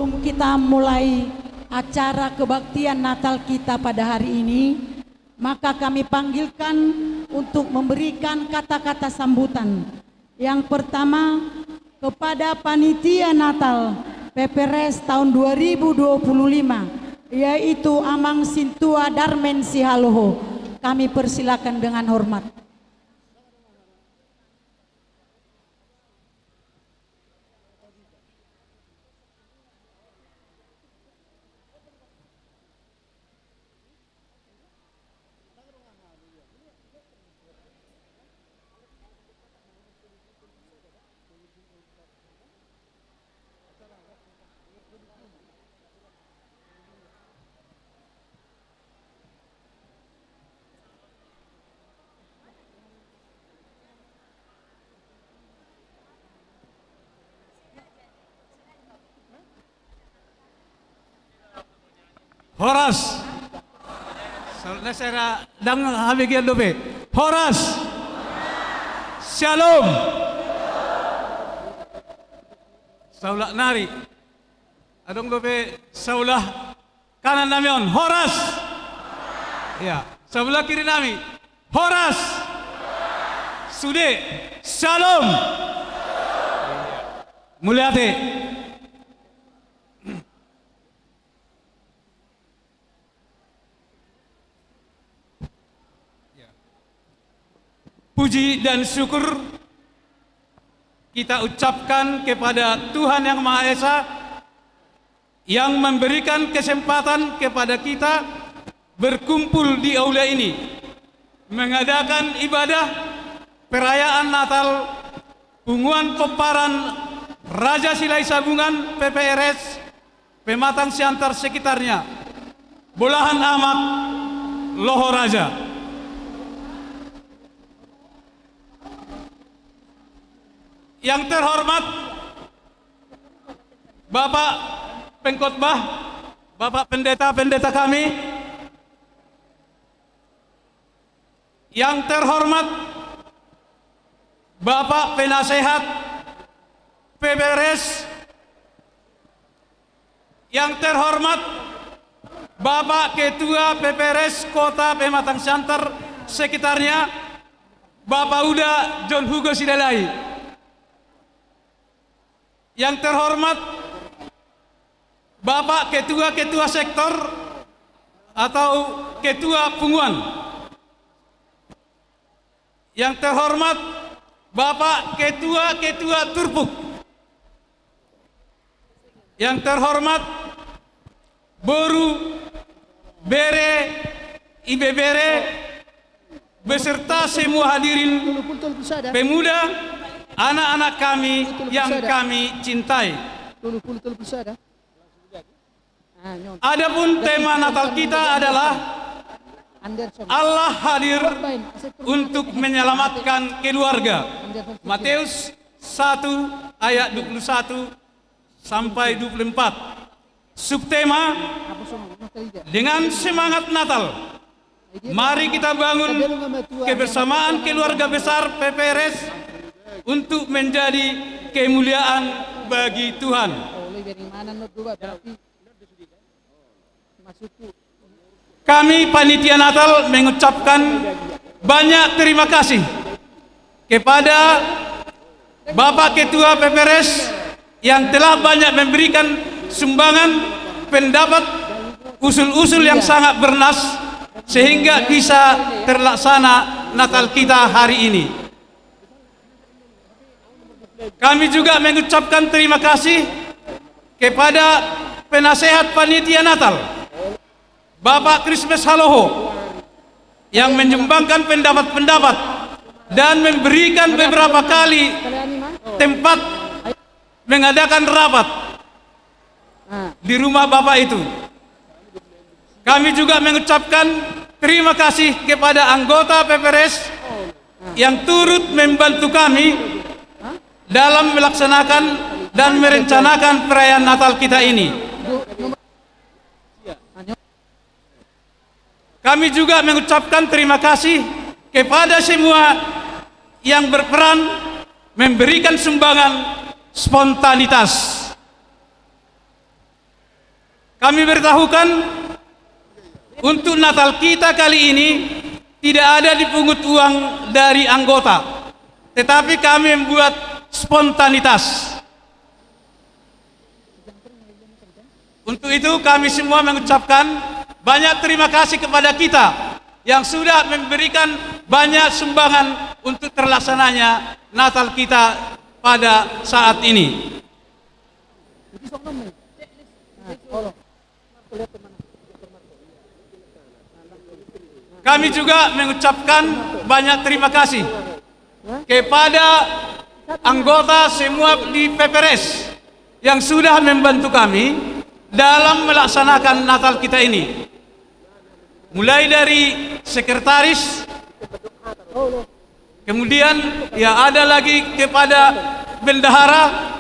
sebelum kita mulai acara kebaktian Natal kita pada hari ini, maka kami panggilkan untuk memberikan kata-kata sambutan. Yang pertama, kepada Panitia Natal PPRS tahun 2025, yaitu Amang Sintua Darmen Sihaloho. Kami persilakan dengan hormat. Horas. Nasera dang habigian dobe. Horas. Shalom. Saulah nari. Adong dobe saulah kanan namion. Horas. Ya. Sebelah kiri nami. Horas. Sude. Shalom. Mulyate. Puji dan syukur kita ucapkan kepada Tuhan Yang Maha Esa yang memberikan kesempatan kepada kita berkumpul di aula ini mengadakan ibadah perayaan Natal Punguan Pemparan Raja Silai Sabungan PPRS Pematang Siantar sekitarnya Bolahan Amat Loho Raja. Yang terhormat Bapak Pengkhotbah, Bapak pendeta-pendeta kami, yang terhormat Bapak Penasehat PPRS, yang terhormat Bapak Ketua PPRS Kota Pematang Siantar sekitarnya, Bapak Uda John Hugo Sidalai, yang terhormat Bapak Ketua-Ketua Sektor atau Ketua Punguan, yang terhormat Bapak Ketua-Ketua Turpuk, yang terhormat Boru, Bere, Ibe Bere, beserta semua hadirin pemuda, anak-anak kami yang kami cintai. Adapun tema Natal kita adalah Allah hadir untuk menyelamatkan keluarga. Matius 1 ayat 21 sampai 24. Subtema dengan semangat Natal. Mari kita bangun kebersamaan keluarga besar PPRS untuk menjadi kemuliaan bagi Tuhan. Kami panitia Natal mengucapkan banyak terima kasih kepada Bapak Ketua PPRS yang telah banyak memberikan sumbangan pendapat, usul-usul yang sangat bernas sehingga bisa terlaksana Natal kita hari ini. Kami juga mengucapkan terima kasih kepada penasehat panitia Natal, Bapak Christmas Haloho, yang menyumbangkan pendapat-pendapat dan memberikan beberapa kali tempat mengadakan rapat di rumah Bapak itu. Kami juga mengucapkan terima kasih kepada anggota PPRS yang turut membantu kami dalam melaksanakan dan merencanakan perayaan Natal kita ini. Kami juga mengucapkan terima kasih kepada semua yang berperan memberikan sumbangan spontanitas. kami beritahukan untuk Natal kita kali ini tidak ada dipungut uang dari anggota, tetapi kami membuat spontanitas. Untuk itu kami semua mengucapkan banyak terima kasih kepada kita yang sudah memberikan banyak sumbangan untuk terlaksananya Natal kita pada saat ini. Kami juga mengucapkan banyak terima kasih kepada anggota semua di PPRS yang sudah membantu kami dalam melaksanakan Natal kita ini. Mulai dari sekretaris, kemudian ya ada lagi kepada bendahara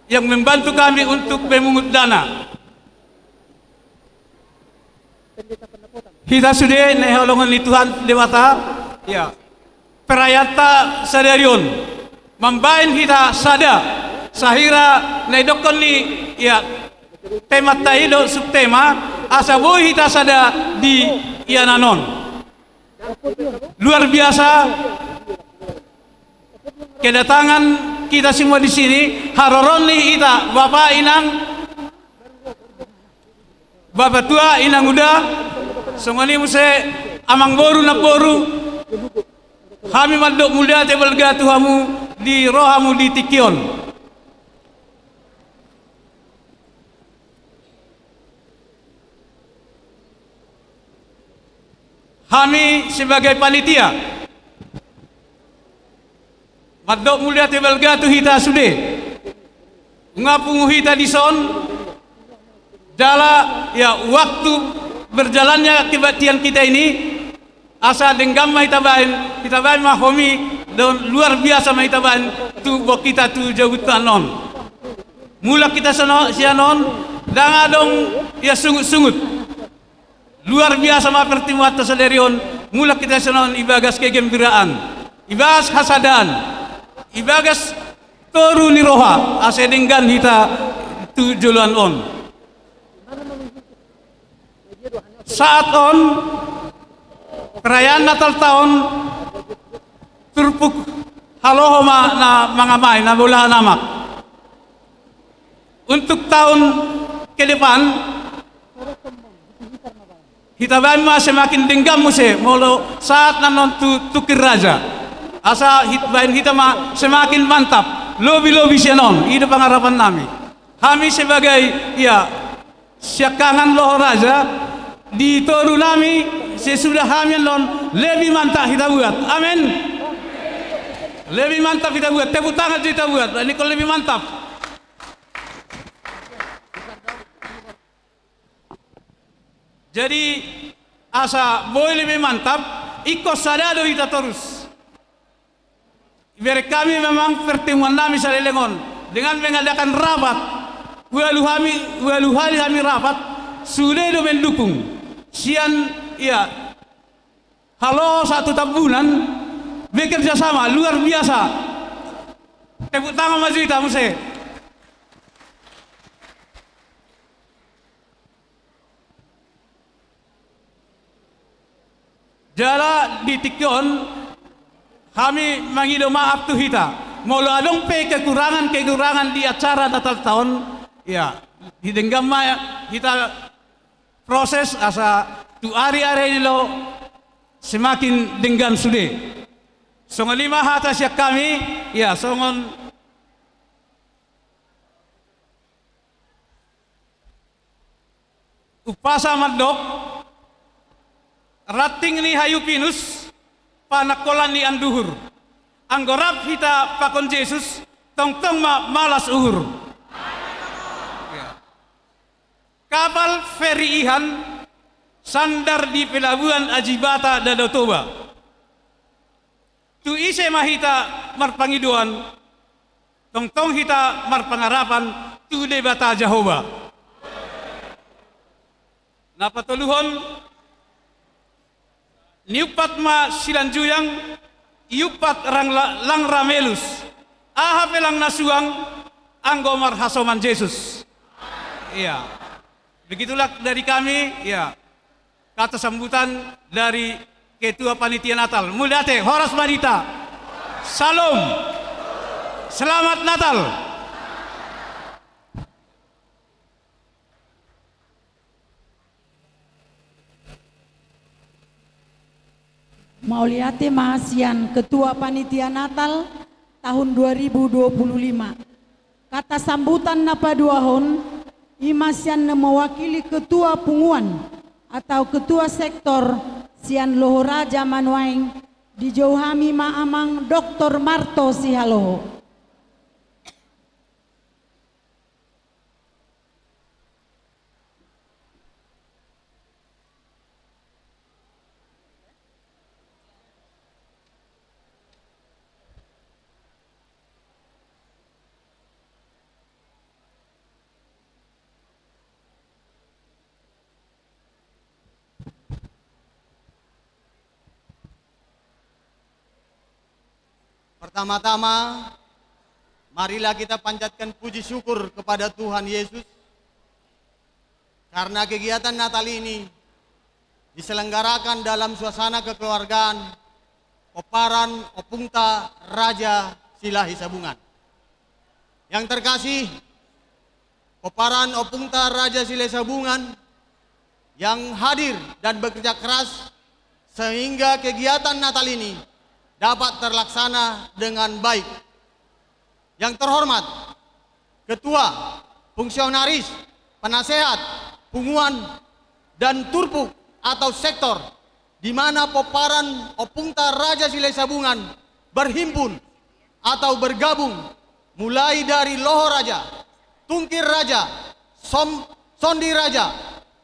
yang membantu kami untuk memungut dana. Kita sudah neholongan ni Tuhan Dewata, ya perayata sadarion, membain kita sada, sahira naidokon ni ya tema taido subtema asaboy kita sada di Iananon. Luar biasa kedatangan kita semua di sini. Haroron ni kita Bapak Inang, Bapak tua Inang muda, semua ni muse amang boru na boru. Kami mandok mulia tebelga Tuhamu di rohamu di Tikion. Kami sebagai panitia madok mulia tebelga tu hita sude ngapungu hita di son jala ya waktu berjalannya kebaktian kita ini asa denggam kita bain mahomi dan luar biasa kita bain tu bok kita tu jauh tanon mula kita sianon dangadong ya sungut-sungut luar biasa ma pertemuan tasadarion mula kita sianon ibagas kegembiraan ibagas hasadan ibagas toru ni roha asa denggan kita tu joluan on saat on perayaan Natal tahun turpuk halohoma na mangamay na bulahan amak untuk tahun ke depan kita baima semakin denggam muse molo saat nanon tukir raja asa bain kita ma semakin mantap lobi senon itu pengharapan kami sebagai ya siakangan loh raja di toru nami sesudah kami lon lebih mantap kita buat amin lebih mantap kita buat tepuk tangan kita buat ini kalau lebih mantap jadi asa boleh lebih mantap ikut sadado kita terus biar kami memang pertemuan nami salelengon dengan mengadakan rapat walu hari kami rapat sudah do mendukung sian ya halo satu tabunan bekerja sama luar biasa tepuk tangan maju kita muse jala di Tikion kami mangido maaf tu kita mau adong pe kekurangan di acara Natal tahun ya hidenggam kita proses asa tu ari-ari ini lo semakin denggan sude songon lima hata siak kami ya songon upasa madok rating ni hayu pinus panakolan ni anduhur anggorap kita pakon Yesus tong-tong malas uhur kapal feri Ihan sandar di pelabuhan Ajibata Dadotoba tu ise mahita marpangiduan tong-tong hita marpangarapan tu debata Jehovah napatuluhon niupat ma silanjuyang iupat lang ramelus aha pelang nasuang anggomar hasoman Yesus iya Begitulah dari kami, ya, kata sambutan dari Ketua Panitia Natal. Mulyate, Horas Barita. Salam. Selamat Natal. Mauliate Mahasian, Ketua Panitia Natal tahun 2025. Kata sambutan napa duahon, Imasian mewakili Ketua Punguan atau Ketua Sektor Sian Lohoraja Manuaing dijauhami Maamang Dr. Marto Sihaloho. Pertama-tama, marilah kita panjatkan puji syukur kepada Tuhan Yesus karena kegiatan Natal ini diselenggarakan dalam suasana kekeluargaan Peparan Opungta Raja Silahi Sabungan. Yang terkasih, Peparan Opungta Raja Silahi Sabungan yang hadir dan bekerja keras sehingga kegiatan Natal ini dapat terlaksana dengan baik. Yang terhormat, Ketua, Fungsionaris, Penasehat, Punguan, dan Turpuk atau sektor di mana Peparan Opungta Raja Silahi Sabungan berhimpun atau bergabung mulai dari Loho Raja, Tungkir Raja, Sondi Raja,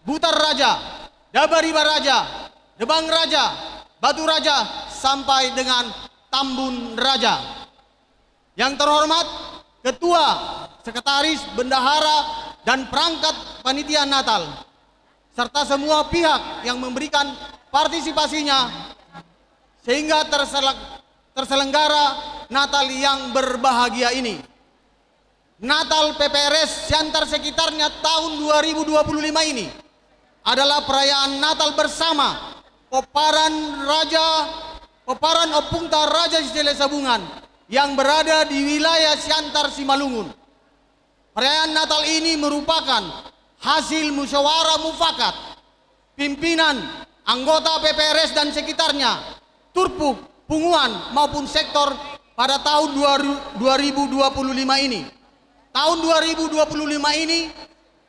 Butar Raja, Dabariba Raja, Debang Raja, Batu Raja, sampai dengan Tambun Raja. Yang terhormat, Ketua, Sekretaris, Bendahara, dan perangkat Panitia Natal, serta semua pihak yang memberikan partisipasinya sehingga terselenggara Natal yang berbahagia ini. Natal PPRS Siantar sekitarnya tahun 2025 ini adalah perayaan Natal bersama Peparan Opungta Raja Silahi Sabungan yang berada di wilayah Siantar Simalungun. Perayaan Natal ini merupakan hasil musyawarah mufakat pimpinan, anggota PPRS dan sekitarnya, Turpuk, Punguan maupun sektor pada tahun 2025 ini. Tahun 2025 ini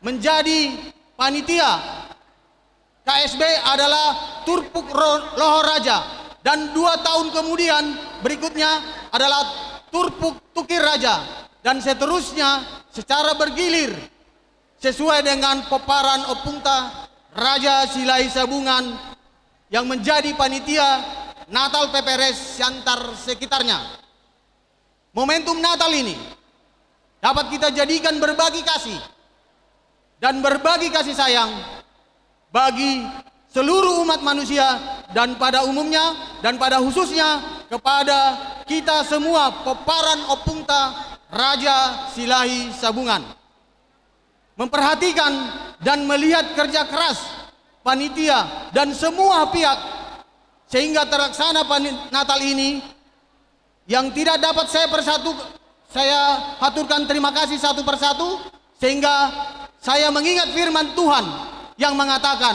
menjadi panitia KSB adalah Turpuk Loho Raja. Dan 2 tahun kemudian berikutnya adalah Turpuk Tukir Raja. Dan seterusnya secara bergilir sesuai dengan Peparan Opungta Raja Silahi Sabungan yang menjadi panitia Natal PPRS Siantar sekitarnya. Momentum Natal ini dapat kita jadikan berbagi kasih dan berbagi kasih sayang bagi seluruh umat manusia dan pada umumnya dan pada khususnya kepada kita semua Peparan Opungta Raja Silahi Sabungan. Memperhatikan dan melihat kerja keras panitia dan semua pihak sehingga terlaksana Natal ini yang tidak dapat saya haturkan terima kasih satu persatu, sehingga saya mengingat firman Tuhan yang mengatakan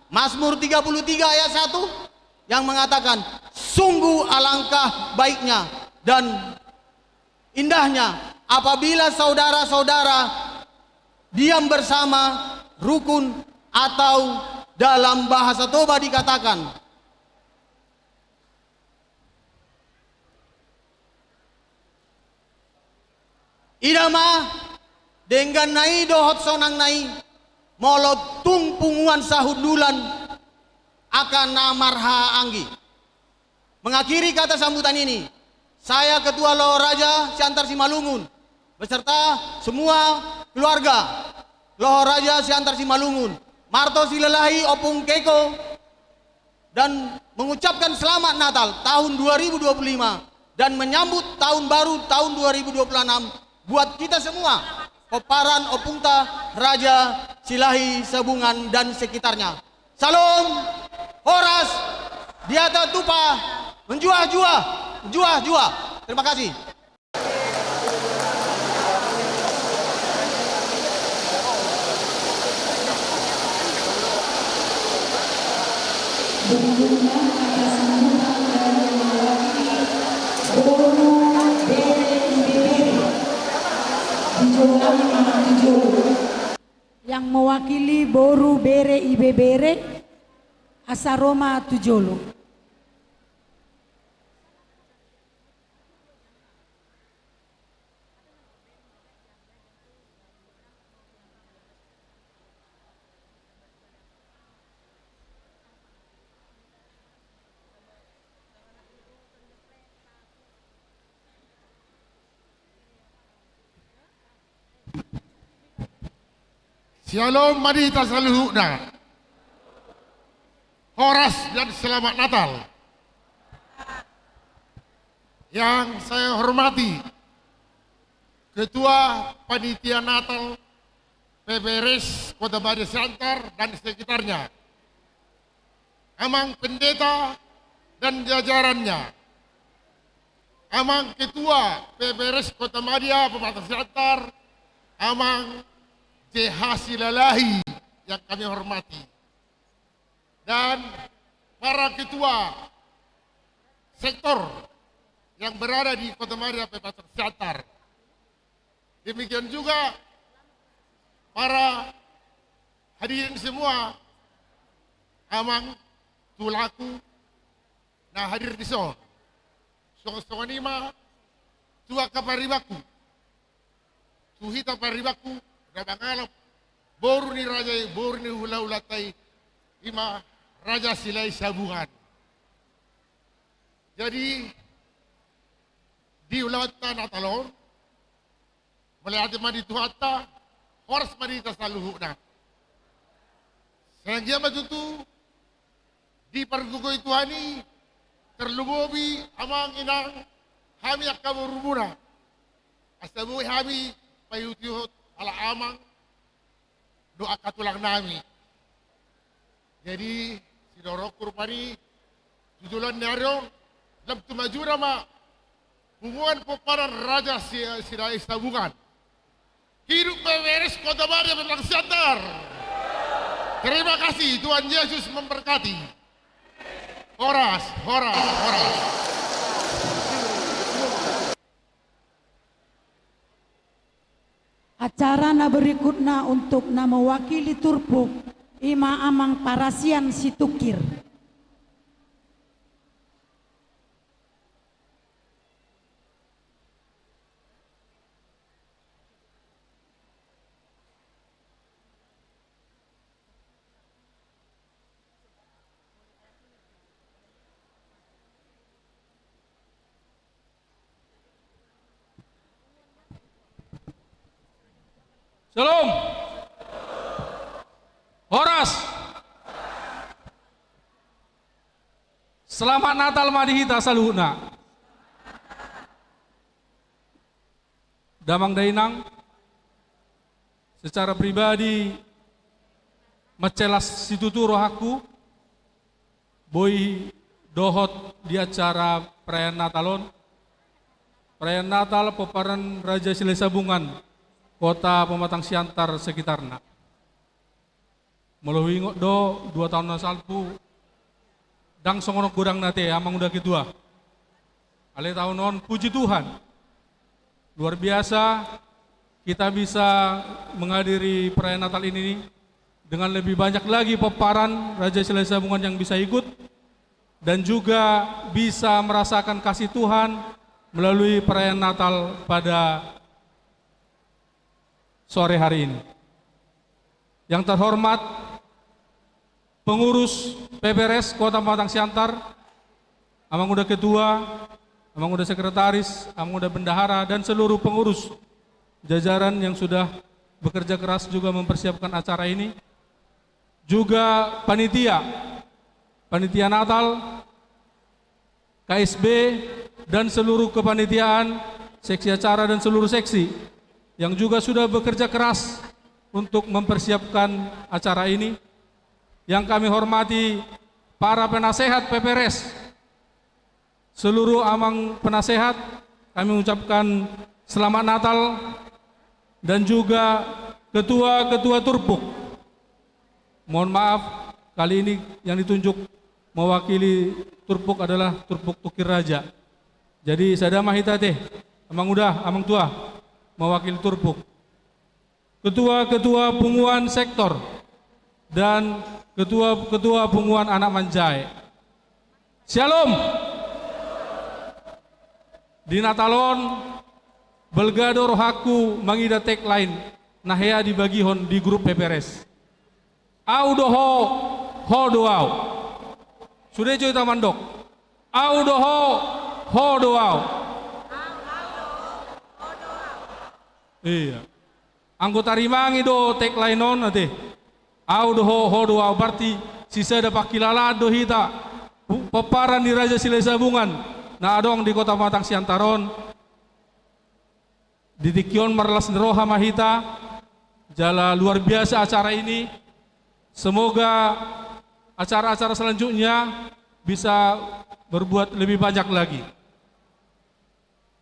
Mazmur 33 ayat 1 yang mengatakan, sungguh alangkah baiknya dan indahnya apabila saudara-saudara diam bersama rukun, atau dalam bahasa Toba dikatakan idama dengan nai dohot sonang nai molotung punguan sahudulan akan namarha anggi. Mengakhiri kata sambutan ini, saya Ketua Loho Raja Siantar Simalungun beserta semua keluarga Loho Raja Siantar Simalungun, Marto Silelahi Opung Keko, dan mengucapkan selamat Natal tahun 2025 dan menyambut tahun baru tahun 2026 buat kita semua Peparan Opungta Raja Silahi Sabungan dan sekitarnya. Salam Horas Diata Tupa Jua. Terima kasih. Berikutnya kata sambutan dari yang mewakili Boru BBB yang mewakili Boru Bere Ibebere Asaroma Tujolo. Shalom Madita Saluhukna. Horas dan selamat Natal. Yang saya hormati Ketua Panitia Natal PBRS Kota Badia Siantar dan sekitarnya, Amang Pendeta dan jajarannya, Amang Ketua PBRS Kota Badia Pematang Siantar, Amang Silalahi yang kami hormati, dan para ketua sektor yang berada di Kota Badia Pematang Siantar. Demikian juga para hadirin semua, Amang Tulaku nah hadir di sini. Songonima tua kaparibaku, tuhita paribaku, Rabangalap, Boru ni Raja, Boru ni Hula-Ulatai, Ima Raja Silai Sabungan. Jadi, di Ulawata Natalon, melihat madi Tuhata, Horas Madita Saluhukna. Sayang dia matutu, di Pargugoy Tuhani, terlubobi amang inang, kami akaburumuna. Asabuhi kami payutihot, ala amang doa katulang nami. Jadi si dorok kurpani tujulan nyarong lab tumajura ma hubungan peparan Raja Silahi Sabungan. Hidup PBRS Kota Badia Pematang Siantar. Terima kasih, Tuhan Yesus memberkati. Horas. Acara na berikutnya untuk na mewakili Turpuk Ima Amang Parasian Situkir. Shalom. Horas. Selamat Natal Madihita Saluhuna. Damang Dainang secara pribadi mencelas situturo aku boy dohot di acara perayaan Natalon. Perayaan Natal peparan Raja Silahi Sabungan Kota Pematang Siantar sekitarnya. Melalui do 2 tahun salpu dang songono kurang nate amang udah kedua. Ale tahun non puji Tuhan. Luar biasa kita bisa menghadiri perayaan Natal ini dengan lebih banyak lagi peparan Raja Silahi Sabungan yang bisa ikut dan juga bisa merasakan kasih Tuhan melalui perayaan Natal pada sore hari ini. Yang terhormat pengurus PBRS Kota Pematang Siantar, Amang udah Ketua, Amang udah Sekretaris, Amang udah Bendahara, dan seluruh pengurus jajaran yang sudah bekerja keras juga mempersiapkan acara ini. Juga panitia Natal, KSB, dan seluruh kepanitiaan, seksi acara dan seluruh seksi yang juga sudah bekerja keras untuk mempersiapkan acara ini. Yang kami hormati para penasehat PPRS, seluruh amang penasehat, kami ucapkan selamat Natal, dan juga ketua-ketua Turpuk. Mohon maaf, kali ini yang ditunjuk mewakili Turpuk adalah Turpuk Tukir Raja. Jadi sada mahita teh, amang udah, amang tua, mewakili Turpuk. Ketua-ketua punguan sektor dan ketua-ketua punguan anak manjai. Shalom. Di Natalon, Belgado rohaku mangida tagline nahea dibagihon di grup PPRS. Au doho ho doau. Sudah cerita mandok. Au doho ho doau. Iya. Anggota rimangi do tagline non nanti. Au doho ho doau berarti sisa dapat kilala do hita. Peparan di Raja Silai Sabungan. Nah adong di Kota Pematang Siantaron. Di Dikion Marlas Neroha Mahita, jala luar biasa acara ini. Semoga acara-acara selanjutnya bisa berbuat lebih banyak lagi.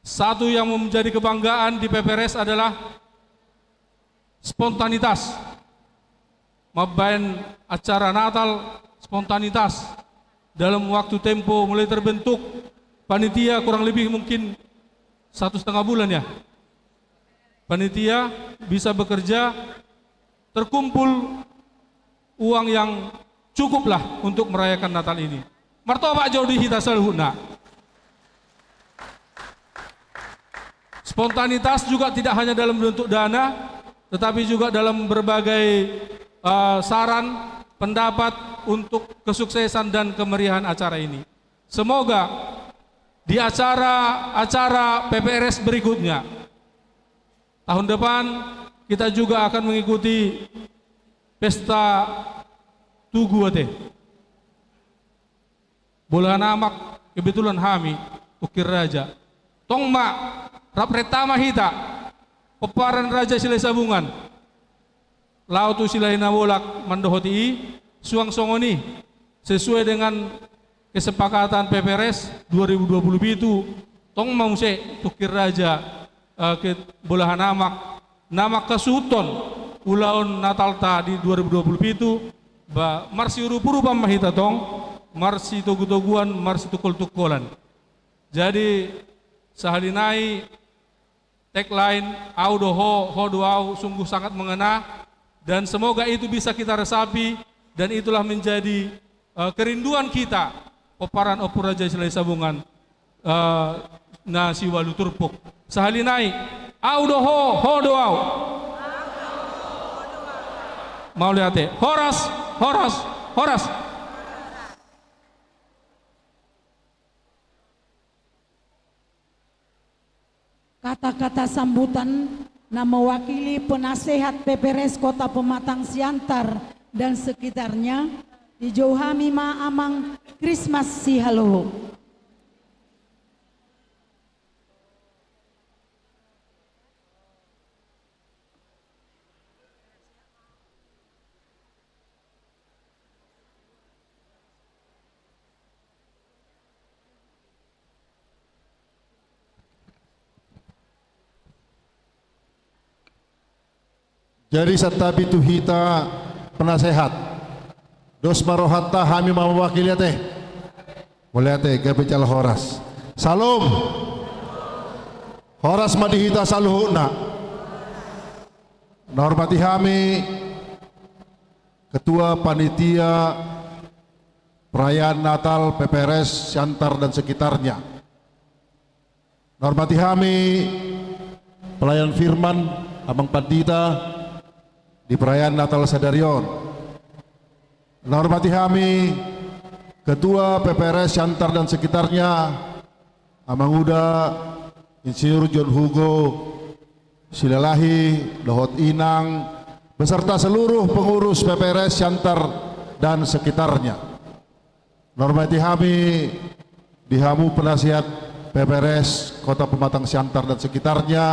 Satu yang menjadi kebanggaan di PPRS adalah spontanitas. Mabain acara Natal spontanitas dalam waktu tempo mulai terbentuk panitia kurang lebih mungkin 1,5 bulan ya. Panitia bisa bekerja, terkumpul uang yang cukuplah untuk merayakan Natal ini. Martoba jauh di hita salhuna. Spontanitas juga tidak hanya dalam bentuk dana, tetapi juga dalam berbagai saran, pendapat untuk kesuksesan dan kemeriahan acara ini. Semoga di acara-acara PPRS berikutnya, tahun depan kita juga akan mengikuti pesta Tugu Ate. Bola namak kebetulan hami Ukir Raja. Tongma rapretama hita peparan Raja Silai Sabungan. Lautu silai nabolak mandohoti suang songoni sesuai dengan kesepakatan PPRS 2020 itu tong mau se Ukir Raja ke bolahan namak kasuton ulaon Natal tadi 2020 itu ba marsi urupuru pamahita tong marsi togu-toguan marsi tukol-tukolan. Jadi sahalinai tagline au doho ho doau sungguh sangat mengena, dan semoga itu bisa kita resapi dan itulah menjadi kerinduan kita peparan Opur Raja Silai Sabungan na Siwalu Turpuk. Sahalinai au doho ho doau mau lihat horas kata-kata sambutan na mewakili penasehat PPRS Kota Pematang Siantar dan sekitarnya dijauhami ma amang Christmas si halo. Jadi satabi tuhita penasehat dos marohatta hami mewakili teh mulai teh kebecal horas salom horas madihita saluhuna normati hami ketua panitia perayaan Natal PPRS Siantar dan sekitarnya, normati hami pelayan firman Abang Pandita di perayaan Natal Sadarion, normati kami Ketua PPRS Siantar dan sekitarnya, Amang Uda, Insinyur John Hugo, Silalahi, Dohot Inang, beserta seluruh pengurus PPRS Siantar dan sekitarnya. Normati kami dihamu penasihat PPRS Kota Pematang Siantar dan sekitarnya,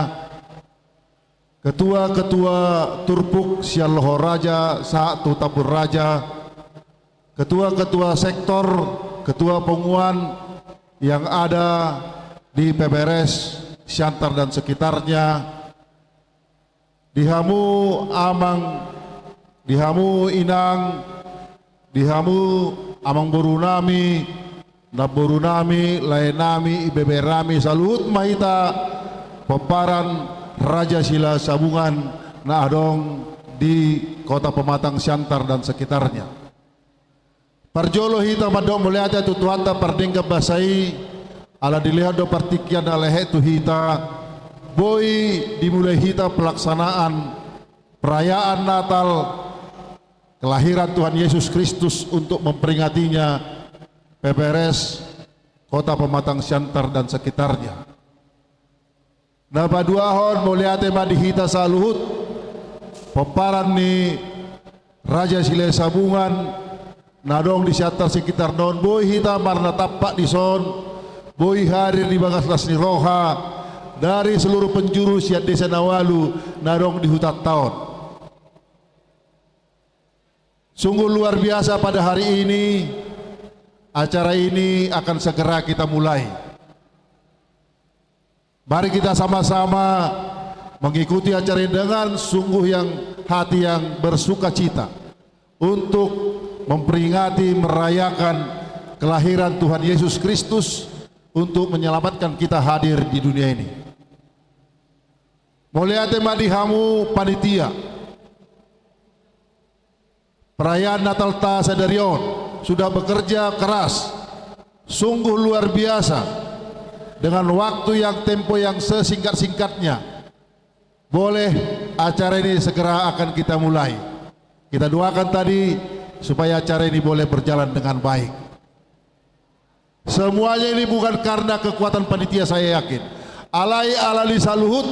ketua-ketua Turpuk Sialoho Raja, Satu Tabur Raja, ketua-ketua sektor, ketua penguan yang ada di PPRS Siantar dan sekitarnya, dihamu Amang, dihamu Inang, dihamu Amang Borunami, Naborunami, Laenami, Ibeberami, Salut Mahita, Peparan Raja Sila Sabungan Naadong di Kota Pematang Siantar dan sekitarnya. Parjolo hita madong muliata tutuanta pardengga basai ala dilihat do partikian alehe tu hita boy dimulai hita pelaksanaan perayaan Natal kelahiran Tuhan Yesus Kristus untuk memperingatinya PPRS Kota Pematang Siantar dan sekitarnya. Napa duahon muliate madihita saluhut peparan ni Raja Sile Sabungan nadong di Siantar sekitar non boy hita marna tapak di son boy hadir di Bagaslas ni Roha dari seluruh penjuru siat desa Nawalu nadong di hutan tahun. Sungguh luar biasa pada hari ini. Acara ini akan segera kita mulai. Mari kita sama-sama mengikuti acara ini dengan sungguh hati yang bersuka cita untuk memperingati, merayakan kelahiran Tuhan Yesus Kristus untuk menyelamatkan kita hadir di dunia ini. Muliate madihamu panitia perayaan Natal Ta Sadarion sudah bekerja keras, sungguh luar biasa. Dengan waktu yang tempo yang sesingkat-singkatnya, boleh acara ini segera akan kita mulai. Kita doakan tadi supaya acara ini boleh berjalan dengan baik. Semuanya ini bukan karena kekuatan panitia, saya yakin. Alai alali saluhut,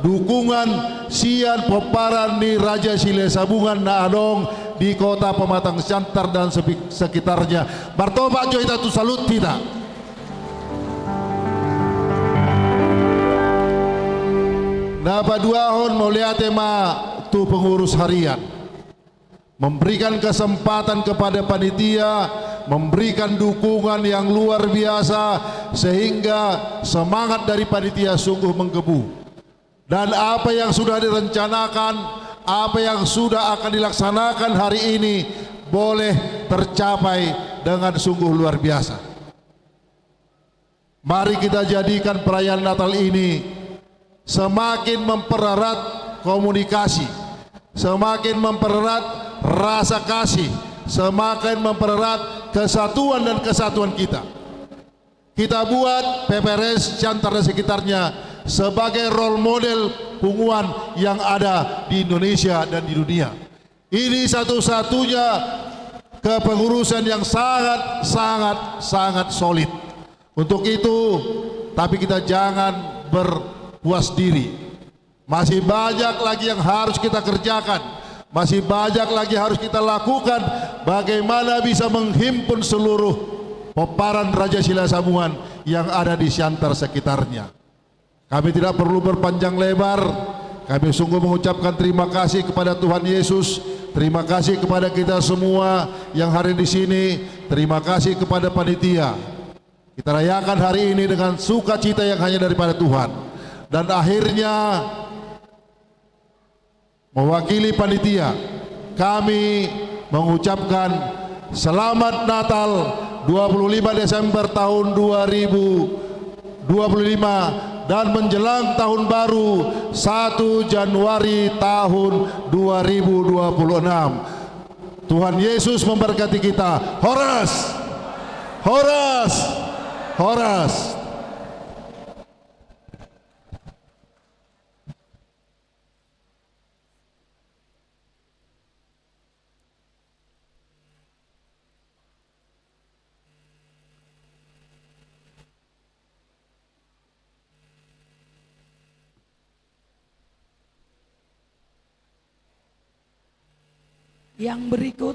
dukungan sian peparan di Raja Sile Sabungan Naadong di Kota Pematang Siantar dan sekitarnya. Bartoba jo kita tu salut kita. Napa duahon muliate ma tu pengurus harian memberikan kesempatan kepada panitia, memberikan dukungan yang luar biasa sehingga semangat dari panitia sungguh menggebu. Dan apa yang sudah direncanakan, apa yang sudah akan dilaksanakan hari ini boleh tercapai dengan sungguh luar biasa. Mari kita jadikan perayaan Natal ini semakin mempererat komunikasi, semakin mempererat rasa kasih, semakin mempererat kesatuan dan kesatuan kita. Kita buat PPRS Siantar dan sekitarnya sebagai role model punguan yang ada di Indonesia dan di dunia. Ini satu-satunya kepengurusan yang sangat solid. Untuk itu, tapi kita jangan berpuas diri. Masih banyak lagi yang harus kita kerjakan. Masih banyak lagi harus kita lakukan. Bagaimana bisa menghimpun seluruh peparan Raja Sila Sabungan yang ada di Siantar sekitarnya. Kami tidak perlu berpanjang lebar. Kami sungguh mengucapkan terima kasih kepada Tuhan Yesus. Terima kasih kepada kita semua yang hari di sini. Terima kasih kepada panitia. Kita rayakan hari ini dengan sukacita yang hanya daripada Tuhan. Dan akhirnya mewakili panitia, kami mengucapkan selamat Natal 25 Desember tahun 2025 dan menjelang tahun baru 1 Januari tahun 2026. Tuhan Yesus memberkati kita. Horas, horas, horas. Yang berikut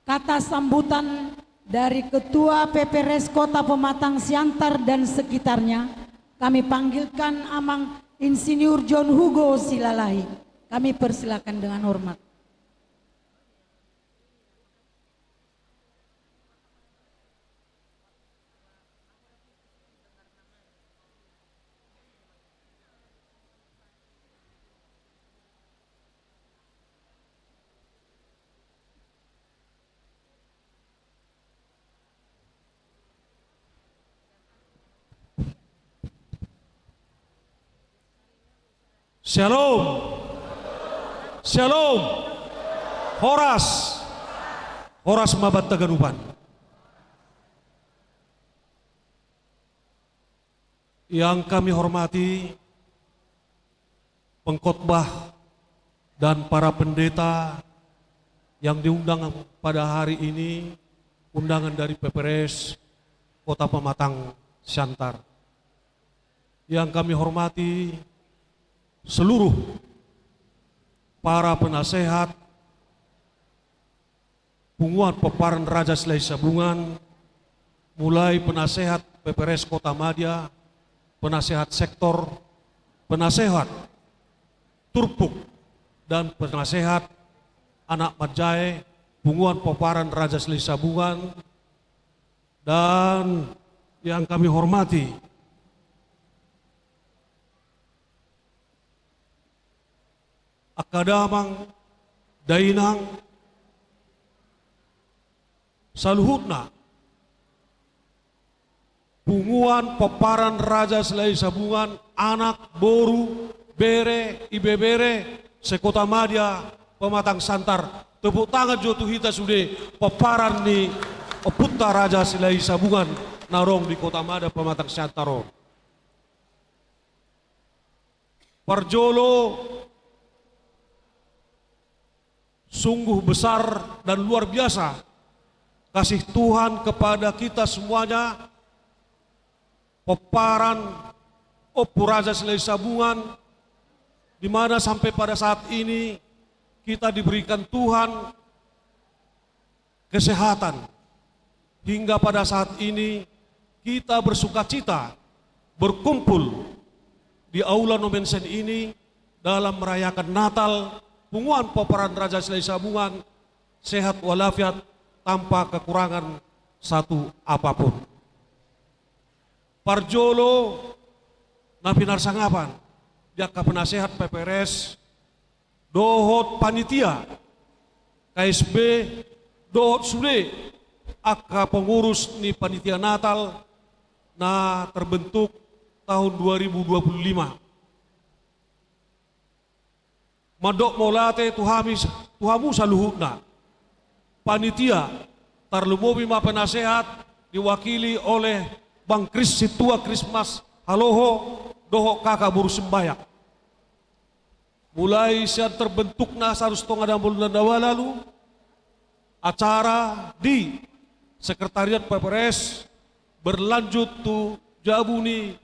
kata sambutan dari Ketua PPRS Kota Pematang Siantar dan sekitarnya. Kami panggilkan Amang Insinyur John Hugo Silalahi. Kami persilakan dengan hormat. Shalom, Shalom, Horas, Horas Mabat Taganupan. Yang kami hormati pengkhotbah dan para pendeta yang diundang pada hari ini, undangan dari PPRS Kota Pematang Siantar. Yang kami hormati seluruh para penasehat Punguan Peparan Raja Selai Sabungan, mulai penasehat PPRS Kota Madya, penasehat sektor, penasehat Turpuk, dan penasehat Anak Madjai, Punguan Peparan Raja Selai Sabungan, dan yang kami hormati Akadamang, Dainang, Saluhutna, Punguan Peparan Raja Selai Sabungan, Anak, Boru, Bere, Ibebere, Sekota Madya, Pematang Santar. Tepuk tangan jotu hita sude peparan ni Putra Raja Selai Sabungan narong di Kota Madya Pematang Santar. Parjolo sungguh besar dan luar biasa kasih Tuhan kepada kita semuanya. Peparan Raja Selai Sabungan, di mana sampai pada saat ini kita diberikan Tuhan kesehatan. Hingga pada saat ini kita bersukacita berkumpul di Aula Nomensen ini dalam merayakan Natal Punguan Peparan Raja Selai Sabungan sehat walafiat tanpa kekurangan satu apapun. Parjolo napinar sangapan jaka penasehat PPRS dohot panitia KSB dohot sude aka pengurus ni panitia Natal na terbentuk tahun 2025. Madok molate tuhamu saluhutna. Panitia tarlumobi ma penasehat diwakili oleh Bang Kris Situa Krismas Haloho doho kakak buru sembayak. Mulai siang terbentukna 1,5 bulan lalu acara di Sekretariat PPRS berlanjut tu Jabuni,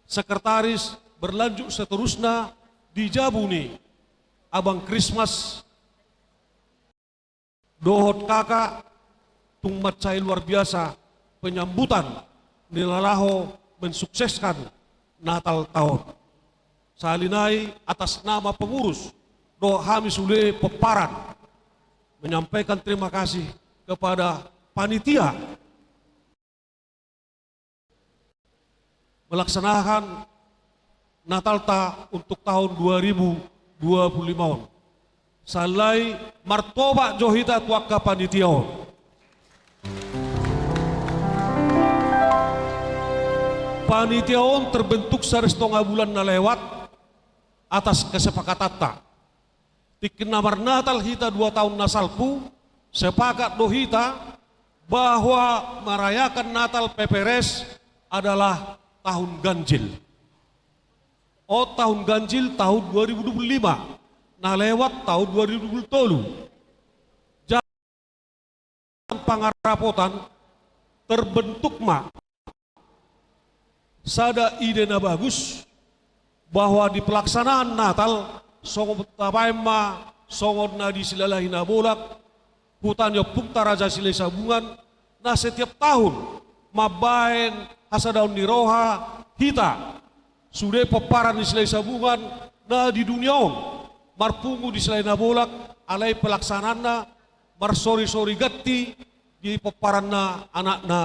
sekretaris berlanjut seterusnya di Jabuni. Abang Krismas dohot kakak tung macai luar biasa penyambutan nilalaho mensukseskan Natal tahun. Salinai atas nama pengurus doh Hamis Ule Peparan menyampaikan terima kasih kepada panitia melaksanakan Natal untuk tahun 2025. Salai martoba johita tuaka panitia. Panitia terbentuk 1,5 bulan na lewat atas kesepakatan ta. Tikin namar Natal hita 2 tahun nasalpu sepakat dohita bahwa merayakan Natal PPRS adalah tahun ganjil. Tahun ganjil tahun 2025 nah lewat tahun 2020. Jangan pangarapotan terbentuk sada ide na bagus bahwa di pelaksanaan Natal songo tapaima songo na disilalahi na bolak hutan Putra Raja Selai Sabungan nah setiap tahun mabaen hasadaun di roha hita sudah peparan di selai sabungan na di dunia marpungu di selai nabolak alai pelaksanana marsori-sori gatti di peparan na anak na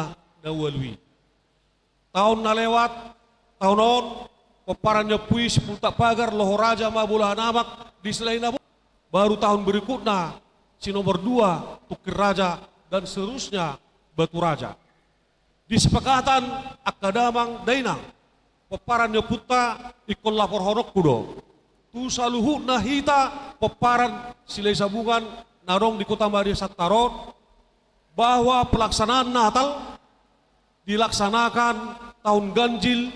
walui. Tahun na lewat, tahun on peparannya pui sepultak pagar Lohoraja Mabula Namak di selai nabolak. Baru tahun berikutnya si nomor 2 Tukir Raja dan seterusnya Batu Raja. Disepakatan akadamang dainang peparan puta ikon lapor honok kudo. Tu saluhu nahita peparan silai sabungan narong di Kota Madia Santaron bahwa pelaksanaan Natal dilaksanakan tahun ganjil,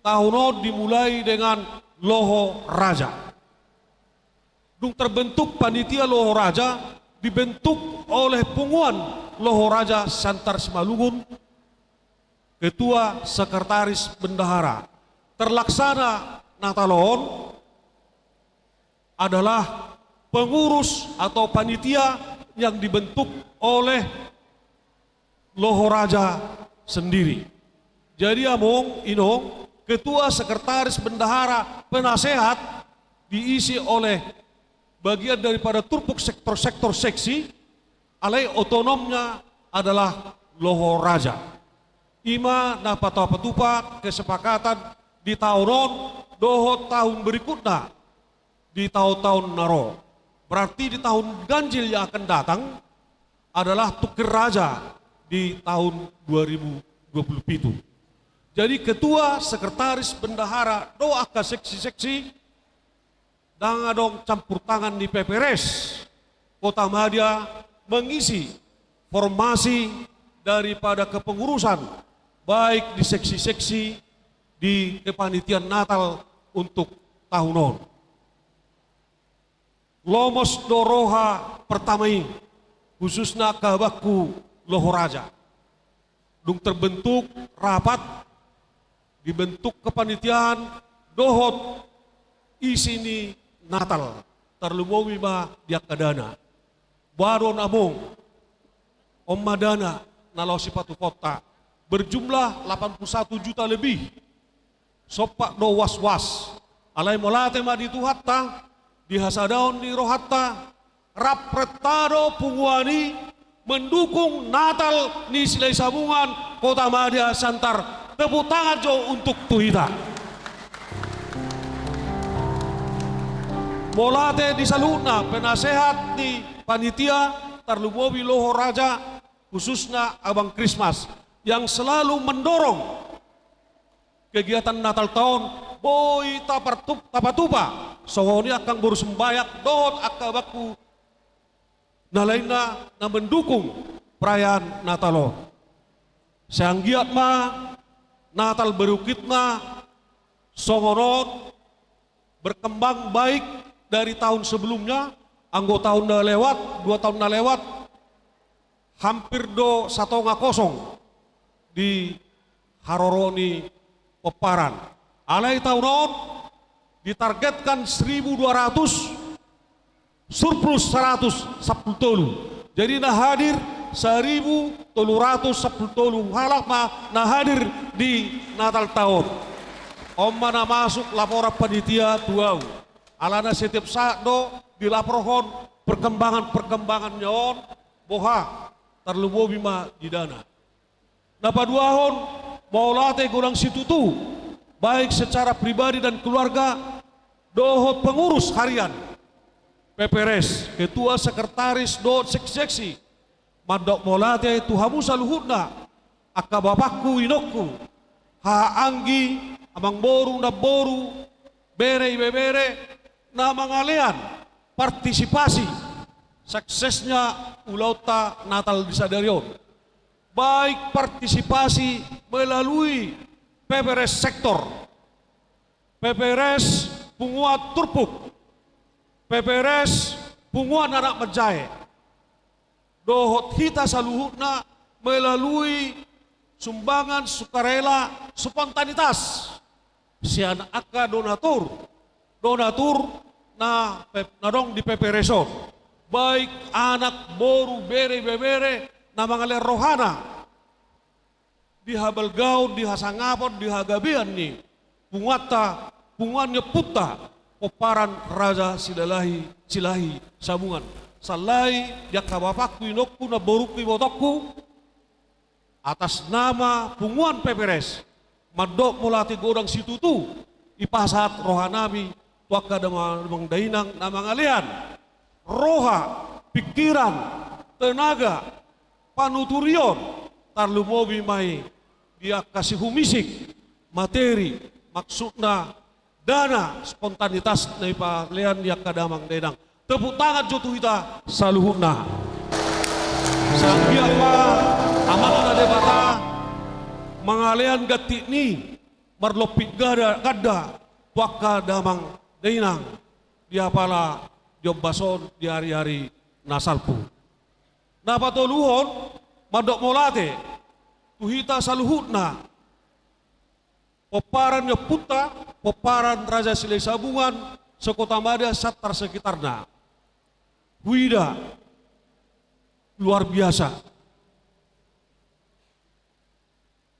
tahun dimulai dengan Loho Raja. Dung terbentuk panitia Loho Raja dibentuk oleh Punguan Loho Raja Santar Simalungun, Ketua Sekretaris Bendahara. Terlaksana Natalon adalah pengurus atau panitia yang dibentuk oleh Loho Raja sendiri. Jadi among inong Ketua Sekretaris Bendahara Penasehat diisi oleh bagian daripada turpuk sektor-sektor seksi, alai otonomnya adalah Loho Raja. Ima na patupa kesepakatan di tahunon doho tahun berikutnya di tahun-tahun naro. Berarti di tahun ganjil yang akan datang adalah Tukir Raja di tahun 2027. Jadi Ketua Sekretaris Bendahara doa ke seksi-seksi dan adong campur tangan di PPRS Kota Madia mengisi formasi daripada kepengurusan baik di seksi-seksi di kepanitiaan Natal untuk tahunon. Lomos doroha pertamai khususnya kabaku Loho Raja. Dung terbentuk rapat, dibentuk kepanitiaan dohot isini Natal terlumowi ma diakadana. Baru namung Om Madana nalau sipatu kota berjumlah 81 juta lebih. Sopak do was-was. Alai molate ma dituhatta, dihasadaon di rohatta, rapretado punguani mendukung Natal di Silai Sabungan Kota Madia Santar. Tepuk tangan jo untuk Tuhita. Molate di saluna penasehat di panitia Tarlumowi Loho Raja khususnya Abang Krismas yang selalu mendorong kegiatan Natal tahun boy tapatupa sohoni akan bersembayak dot akabaku nalaina na mendukung perayaan Natalo. Seanggiat ma Natal berukit ma songoron berkembang baik dari tahun sebelumnya. Anggo tahun dah lewat, 2 tahun dah lewat, hampir do 1,0 di Haroroni Peparan. Alai tahunon ditargetkan 1.200, surplus 100 sepultolu. Jadi nah hadir 1.310 halak ma nah hadir di Natal tahun. Om mana masuk laporan panitia tuau. Alana setiap saat do dilaporkan perkembangan nyon boha terlubo bima di dana. Napa 2 tahun mau latih kurang situtu baik secara pribadi dan keluarga dohot pengurus harian PPRS, Ketua Sekretaris dohot seksi-seksi mandok mau latih tuhamu saluhutna akka bapakku inokku ha anggi amang boru na boru bere ibe bere na mangalean partisipasi suksesnya ulauta Natal di Sadarion. Baik partisipasi melalui PPRS sektor, PPRS punguat turpuk, PPRS punguat anak menjahe. Dohot hita saluhutna melalui sumbangan sukarela spontanitas. Sian aka donatur na dong di PPRS-on. Baik anak boru bere bebere na mga rohana di Habelgaon, di Hasangapon, di Hagabian ni pungatta, pungannya putta, poparan Raja Silahi Sabungan. Salai dia kabapakku inokku na borukku botokku atas nama punguan PPRS madok mulati godang situtu ipasat rohanami tuaka damang dainang na mangalian roha pikiran tenaga panuturion tarlumobi mai dia kasih humisik materi maksudna dana spontanitas na ipalean dia kadamang dainang. Tepuk tangan jotu kita saluhuna. Sanggiapa amatna debata mangalean gatik ni marlopit gada tuaka damang dainang dia pala job bason di hari-hari nasalpu. Napatoluhon madok molate tuhita saluhuna. Poparan Puta, poparan Raja Silai Sabungan sekota Madia satar sekitarnya. Wida luar biasa.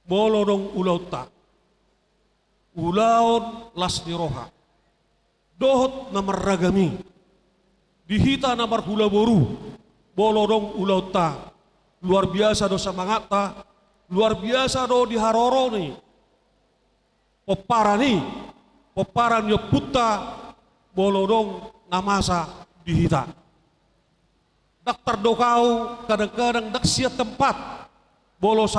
Bolodong ulauta. Ulaon lasni roha. Dohot namar ragami. Dihita namar hula boru. Bolodong ulauta. Luar biasa do samangata. Luar biasa do diharoroni. Poparani. Poparan Puta. Bolodong namasa dihita. Daktar dokau kadang-kadang dak siat tempat bolor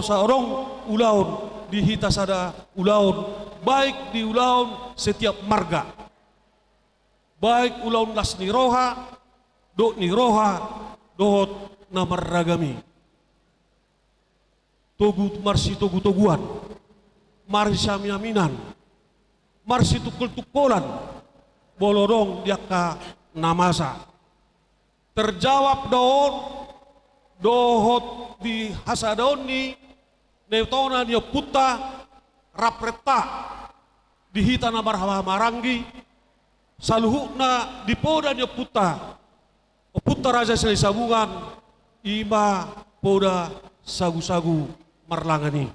saorong ulaun dihita sada ulaun baik di ulaun setiap marga baik ulaun las niroha do niroha dohot namar ragami togu marsi toguan marsi samiaminan marsi tukul-tukulan bolorong diaka namasa terjawab dohot di hasadoni neutona dia Puta rapreta dihita namar marangi saluhukna di poda dia Puta Raja Silai Sabungan ima poda sagu-sagu marlangani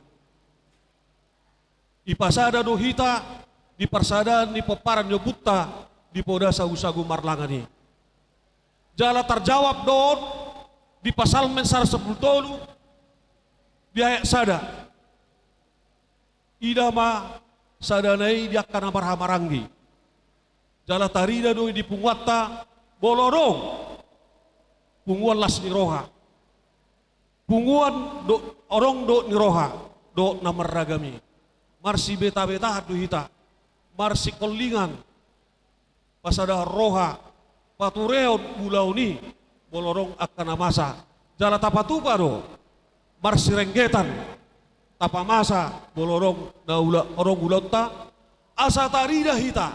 ipasada dohita di persada di poparan dia Puta di poda sagu-sagu marlangani jala terjawab di pasal mensar 10 di ayat sada idama sadanai dia kana barhamarangi jala tarida di punguata bolorong punguan las niroha punguan orang niroha namar ragami marsi beta-beta hatu hita marsi kollingan pasada roha patureon ulauni bolorong akan masa jala tapatupa do marsi renggetan tapa masa bolorong daula orang ulauta asa tarida hita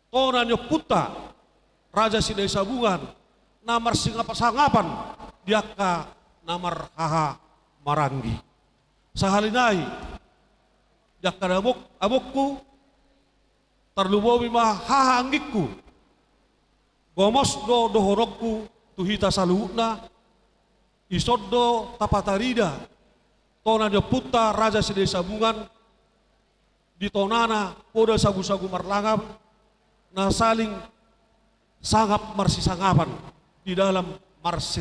tonanyo Puta Raja Silai Sabungan namar sangapan diaka namar haha marangi sahalinai diaka abokku tarlubowi mah haha anggikku gomos dohorokku tuhita saluhna isoddo tapatarida tona dia Puta Raja Silai Sabungan di tonana poda sagu-sagu marlangam na saling sangap marsi sangapan di dalam marsi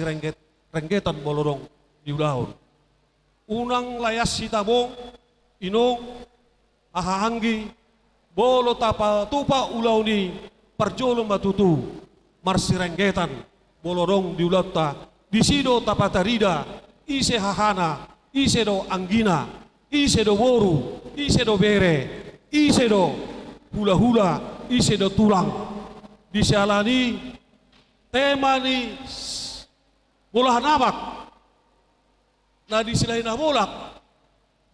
renggetan bolorong di ulaun unang layas sitabong inong ahahanggi bolo tapa tupa ulauni perjolo matutu marsi renggetan bolorong di ulata di sido tapatarida ise hahana ise do anggina ise do boru ise do bere ise do hula-hula ise do tulang disalani tema ni bolahan amak na disilahin na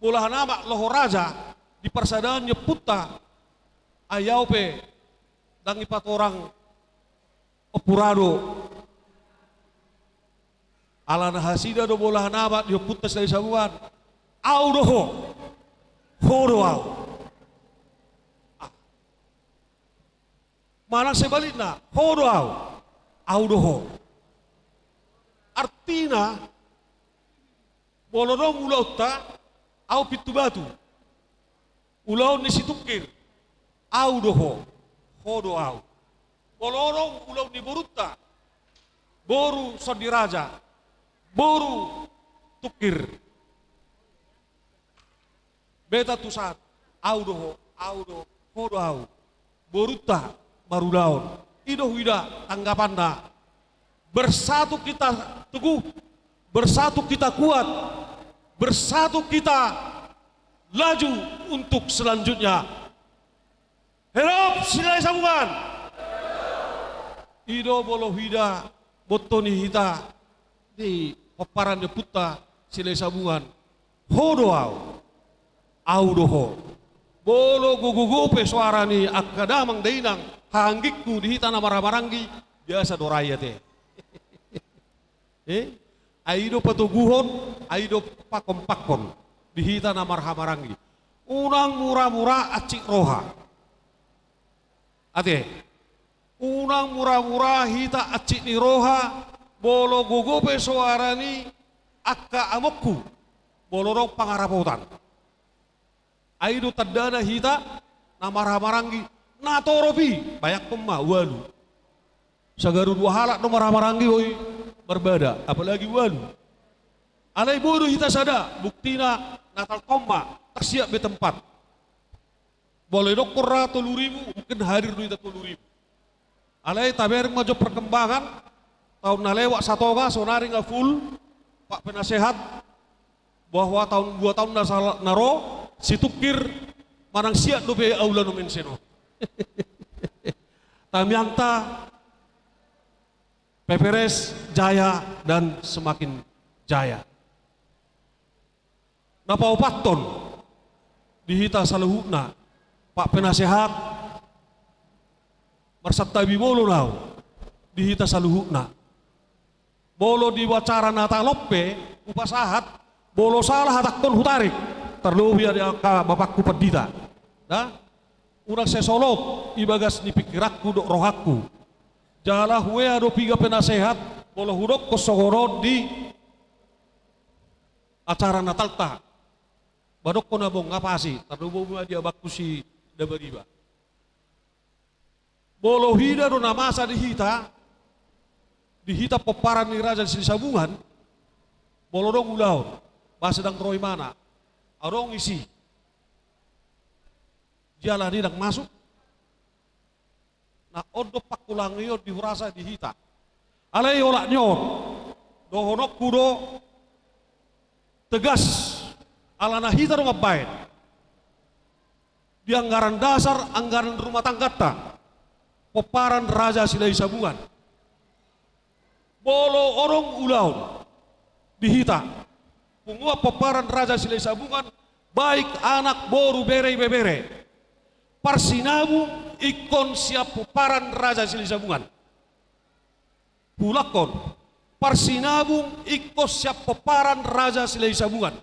bolahan amak loho raja di persadaan Puta ayaw pe dang ipat orang opurado ala nahasida do bolahan amak di Puta Silai Sabungan au doho horo au malang sebaliknya horo au doho artinya bolorong ulauta au pitu batu ulau ni situkir, au doho, hodo au. Bolorong ulau ni Boruta, boru Sodiraja, boru tukir. Beta tusat, au doho, hodo au. Boruta baru daun. Ido huida tanggapanda. Bersatu kita teguh, bersatu kita kuat, bersatu kita laju untuk selanjutnya. Herop silai sambungan. Ido bolo huida botoni hita di paparan de puta silai sambungan. Hodo au doho. Bolo gugugupe suara ni akadamang dainang hanggikku di hita nama Marangi biasa doraya teh. Aido patuguhon, aido pakon di hita nama Marangi. Unang murah-murah acik roha. Ate. Unang murah-murah hita acik ni roha, bolo gugupe suara ni akka amokku. Bolo rong pangarapotan. Aido tadana hita nama Marangi natoropi banyak pemah walu sagaru dua halak nomor Marangi oi berbeda apalagi walu alai bodoh hita sada buktina natal koma tak siap di tempat boleh dokor 30.000 mungkin hadir duit 30.000 alai taber maju perkembangan tahun nalewak satoga sonari nggak full Pak Penasehat bahwa tahun 2 tahun naro si tukir manang siap dobe aula no menseno. Tamianta Peperes jaya dan semakin jaya. Napa opaton dihita saluhuna Pak Penasehat Marsatabi bolo nau dihita saluhuna. Bolo di wacara nata loppe upasahat bolo salah hatakton hutarik. Terlebih ada bapakku pedita. Nah, urang sesolot ibagas ni pikirakku dok rohaku. Jala hue ado piga penasehat bolo hudok kosogoro di acara Natal ta. Badok ko nabong ngapasi, terlebih dia bakku si dabariba. Bolo hida do namasa dihita peparan ni Raja Sili Sabungan. Bolo dong ulaun, bahasa dang roy mana. Arong isi jalan ini masuk na odo pakulang iyo dihurasa dihita alai olak nyor dohonok kudo tegas alana hita dong ngapain di anggaran dasar anggaran rumah tangga peparan Raja Sili Sabungan bolo orang ulaun dihita pungua peparan Raja Sili Sabungan baik anak boru bere bebere parsinabung ikon siap peparan Raja Sili Sabungan pulakon parsinabung ikon siap peparan Raja Sili Sabungan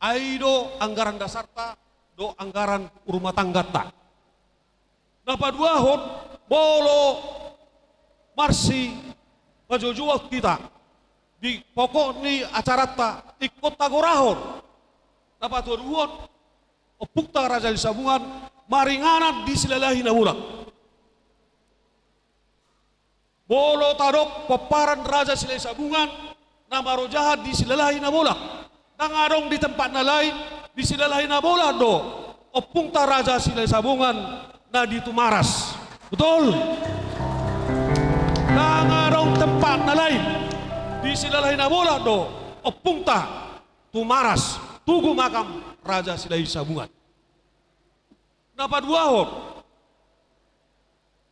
aido anggaran dasarta do anggaran rumah tangga ta napa duahon bolo marsi majojual kita di pokok ni acara ta ikut tagorahon dapat tuan opukta Raja Sili Sabungan maringanan disilalahi na bulak bolo tadok peparan Raja Sili Sabungan nama rojahat disilalahi na bulak nangarong di tempat na lain disilalahi na bulak do opukta Raja Sili Sabungan na ditumaras betul nangarong tempat na lain disilalahi na bola do opungta tumaras tugu makam Raja Sili Sabungan napa duahon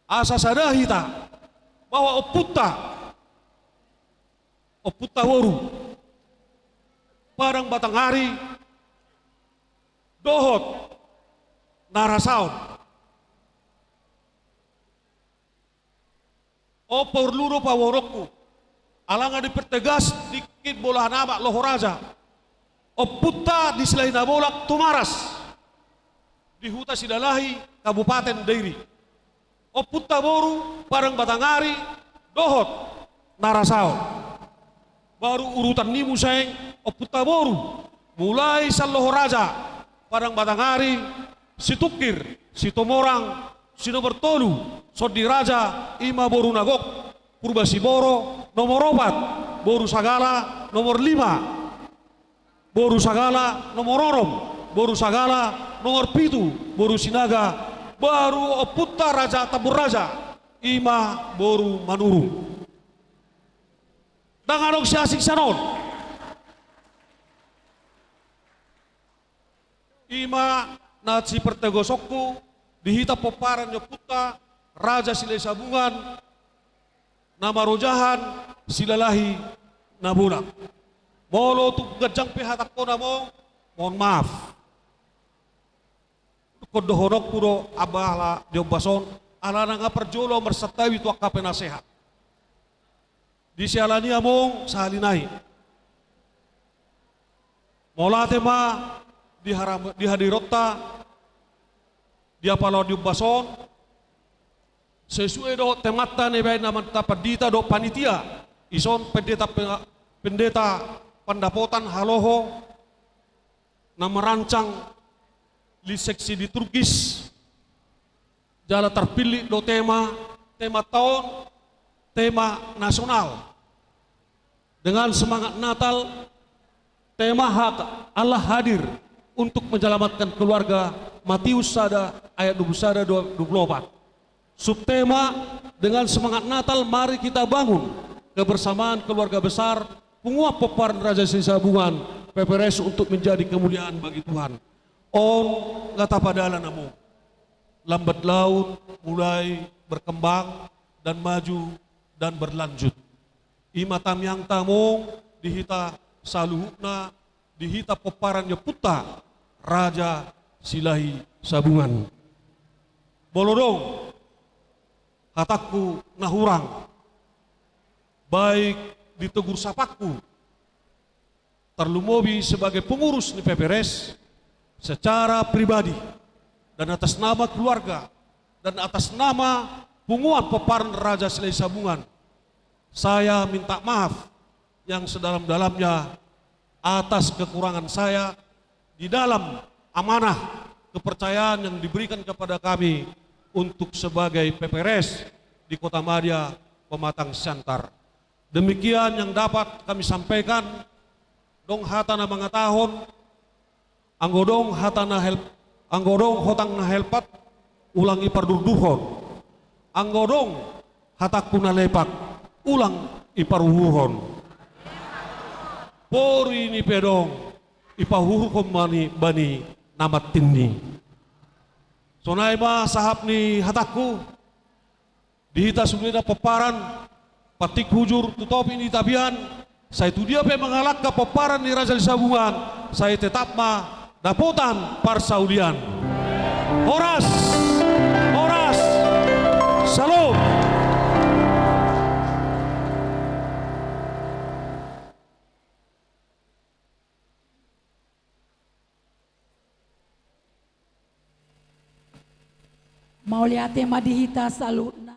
asa sada hita bahwa oputta woru parang batang hari dohot narasaon perlu paworokku alanga dipertegas dikit bola nama loho raja oputta di selain bolak tumaras di huta Sidalahi Kabupaten Dairi oputta boru parang batangari dohot narasao baru urutan nimu sayang oputta boru mulai saloho raja Padang Batanghari, Situkir, Sitomorang, Sinobertolu, Sodi Raja, Ima Boru Nagok, Purba Siboro, nomor 4, Boru Sagala, nomor 5, Boru Sagala, nomor 6, Boru Sagala, nomor 7, Boru Sinaga, baru Oputta Raja Tabur Raja, Ima Boru Manuru. Dengan Oksiasik Sanon, Ima Natsi Pertegosokku, dihita Poparan Yoputta, Raja Silai Sabungan, nama Rojahan, Silalahi, Nabunak. Molo tu gajang pihatak ko na mo, mohon maaf. Kodohonok puro abala diobason, ala nga perjolo mersatawi tu akape nasehat. Di sialani among sahalinai. Mola tema di hadirota dia palau diobason, sesuai do temata nebai nama tapadita do panitia, ison pendeta pendapotan haloho na merancang li seksi liturgis jala terpilih do tema tahun, tema nasional dengan semangat Natal, tema hak Allah hadir untuk menyelamatkan keluarga, Matius 1 ayat 21-24. Subtema dengan semangat Natal, mari kita bangun kebersamaan keluarga besar penguap Poparan Raja Silai Sabungan PPRS untuk menjadi kemuliaan bagi Tuhan. On ngata padala namo, lambat laun mulai berkembang dan maju dan berlanjut. Ima tamyang tamong dihita saluhukna, dihita Poparan Yoputta Raja Silai Sabungan. Bolodong hatakku nahurang, baik ditegur sapakku, terlumobi sebagai pengurus di PPRS secara pribadi dan atas nama keluarga dan atas nama penguat Poparan Raja Silai Sabungan, saya minta maaf yang sedalam-dalamnya atas kekurangan saya di dalam amanah kepercayaan yang diberikan kepada kami untuk sebagai PPRS di Kota Madia Pematang Siantar. Demikian yang dapat kami sampaikan. Dong hatana mga tahon, anggodong hotang na helpat, ulang ipardurduhon. Anggodong hatakku na lepak, ulang iparuhuhon. Pori ni pedong, ipahuhukom mani bani namat tindi. Sonay ma sahap ni hatakku, dihita sumida Poparan, patik hujur tutop ini tabian, saya itu dia mengalak ke Poparan di Raja Silai Sabungan, saya tetap dapotan parsaulian. Horas, salam. Mau lihat tema dihita salutna.